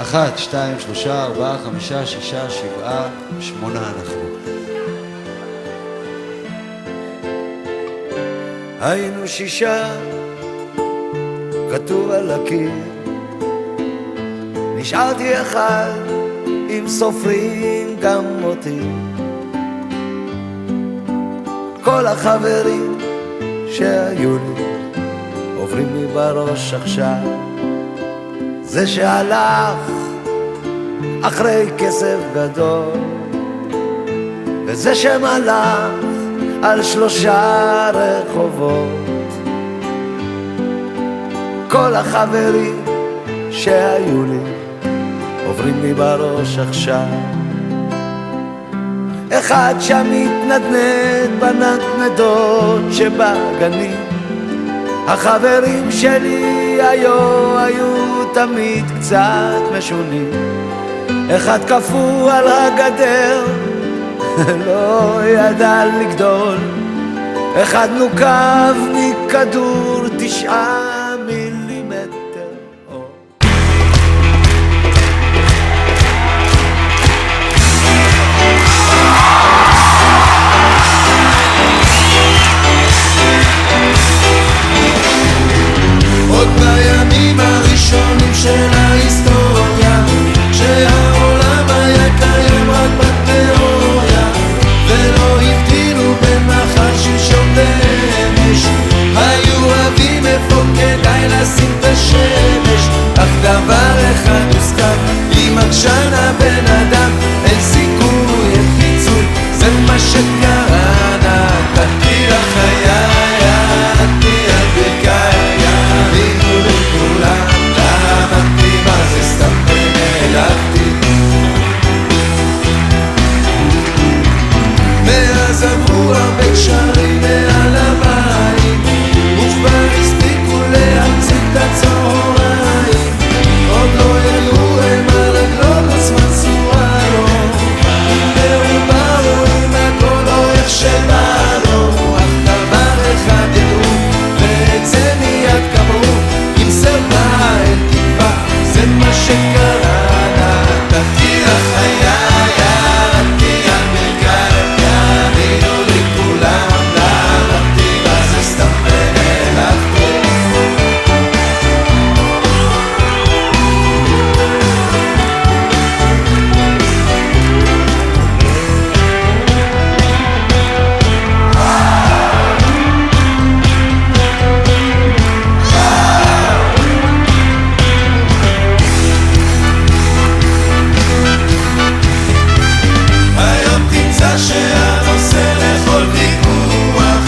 1, 2, 3, 4, 5, 6, 7, 8 אנחנו. היינו 6, כתוב על הקיר. נשארתי 1, אם סופרים גם אותי. כל החברים שהיו לי עוברים לי בראש עכשיו. זה שהלך אחרי כסף גדול, וזה שמלך על 3 רחובות. כל החברים שהיו לי עוברים לי בראש עכשיו. אחד שם מתנדנד בנדנדות שבגנים. החברים שלי היו תמיד קצת משונים. אחד קפוא על הגדר לא ידע לגדול. אחד נוקב מכדור 9 מילימטר. עוד בימים הראשונים של ההיסטוריה, כשהעולם היה קיים רק בתיאוריה, ולא הבדילו בין מחר שלשום לאמש, היו רבים איפה כדאי לשים את השמש. אך דבר אחד הוסכם, אם עקשן הבן אדם אין סיכוי, אין פיצוי, זה מה שקרה. נתתי לחיי, נתתי על ברכיי, יבינו לכולם, למדתי מה זה סתם ונעלבתי. מאז עברו הרבה קשרים מעל המים, וכבר הספיקו להמציא את הצהריים. עוד לא העלו הם על הגלובוס מנסורה לו, והם באו עם הכל או איך שבא לו. אך דבר אחד ידעו, ואת זה מיד קבעו, אם סרבה אין תקווה, זה מה שקרה. נתתי לחיי, ירדתי על ברכיי, יבינו לכולם, למדתי מה זה סתם ונעלבתי. היום תמצא שהנושא לכל ויכוח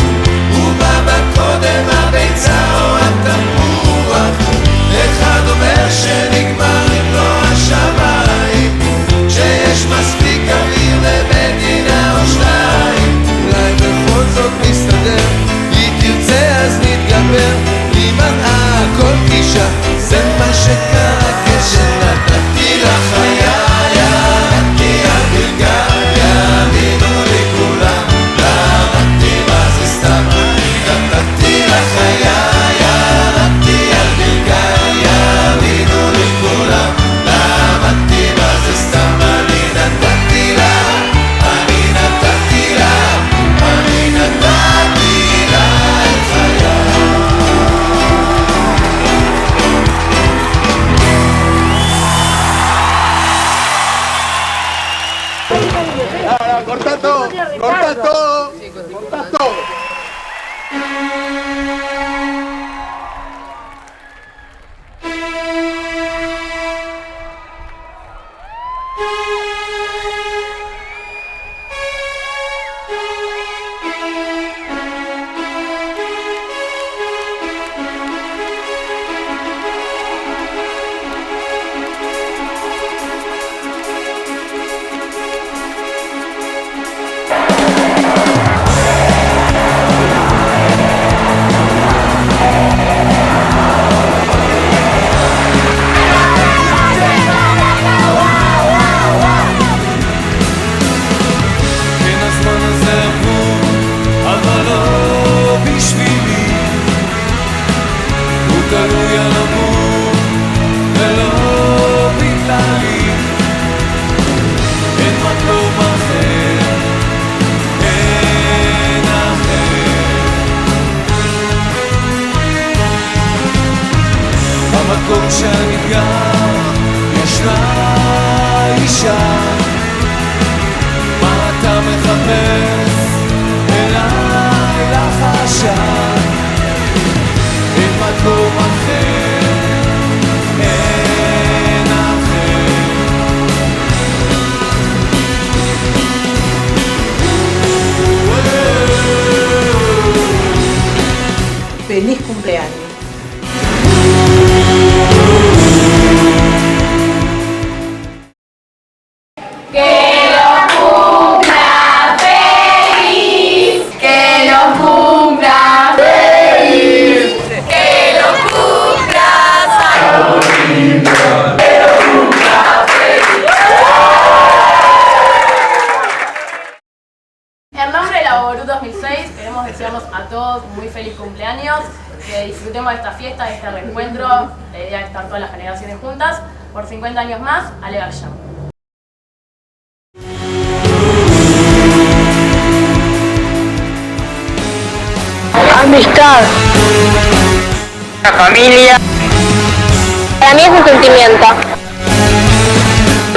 הוא בא בקודם, הביצה או התפוח. אחד אומר שנגמר אם לא השמיים, שיש מספיק אוויר למדינה או 2. אולי בכל זאת נסתדר, היא תרצה אז נתגבר, היא מנעה הכל גישה, זה מה שקרה כשנתתי לחיי, ירדתי על ברכיי, יבינו לכולם, למדתי מה זה סתם. נתתי לחיי, ירדתי על ברכיי, יבינו לכולם, למדתי מה זה סתם. אני נתתי לה, אני נתתי לה, אני נתתי לה את חיי. Corta todo, corta todo, corta todo. 2006 queremos desearnos a todos un muy feliz cumpleaños, que disfrutemos de esta fiesta, de este reencuentro, la idea es estar todas las generaciones juntas, por 50 años más, Ale García. Amistad. La familia. Para mí es un sentimiento.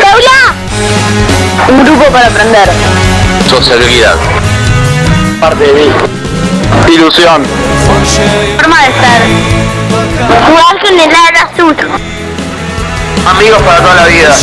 ¡Paula! Un grupo para aprender. Sociabilidad. Parte de mí. Ilusión. Forma de ser. Jugar con el ala azul. Amigos para toda la vida.